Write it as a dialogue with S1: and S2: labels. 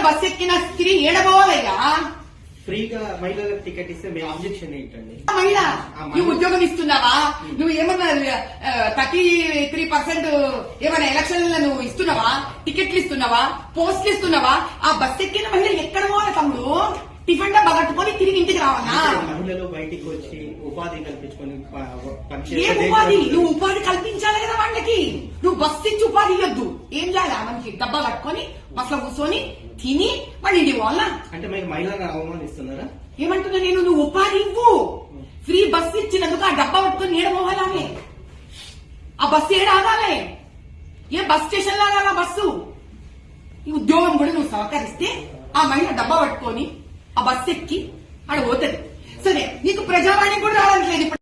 S1: Bus ఎక్కిన స్త్రీ ఏడబోవాలయ్యా?
S2: ఫ్రీగా మహిళలకు టికెట్ ఇస్తే మీ ఆబ్జెక్షన్ ఏంటండి?
S1: మహిళ నువ్వు ఉద్యోగం ఇస్తున్నావా? నువ్వు ఏమన్నా 33% ఏమైనా ఎలక్షన్లలో నువ్వు ఇస్తున్నావా? టికెట్లు ఇస్తున్నావా? పోస్టులు ఇస్తున్నావా? ఆ బస్ ఎక్కిన మహిళ ఎక్కడ పోవాలి తమ్ముడు? టిఫిన్ డబ్బా కట్టుకొని తిరిగి ఇంటికి రావాలా?
S2: మహిళలు బయటికి వచ్చి ఉపాధి కల్పించుకొని
S1: ఏ ఉపాధి? నువ్వు ఉపాధి కల్పించాలి కదా వాళ్ళకి. నువ్వు బస్ ఇచ్చి ఉపాధి ఇవ్వద్దు. ఏం చేయాలి? మనకి డబ్బా కట్టుకొని బస్ లో కూర్చొని తిని మళ్ళీ ఇంటికి పోవాలా?
S2: అంటే మీరు మహిళలను అవమానిస్తున్నారా?
S1: ఏమంటున్నా నేను? నువ్వు ఉపాధి ఇవ్వు. ఫ్రీ బస్ ఇచ్చినందుకు ఆ డబ్బా పట్టుకొని ఏడ పోవాలానే? ఆ బస్సు ఏడ ఆగాలే? ఏ బస్ స్టేషన్ లో ఆగాల బస్సు? ఈ ఉద్యోగం కూడా నువ్వు సహకరిస్తే ఆ మహిళ డబ్బా పట్టుకొని ఆ బస్సు ఎక్కి ఆడ పోతుంది. సరే, నీకు ప్రజావాణి కూడా రావట్లేదు ఇప్పుడు.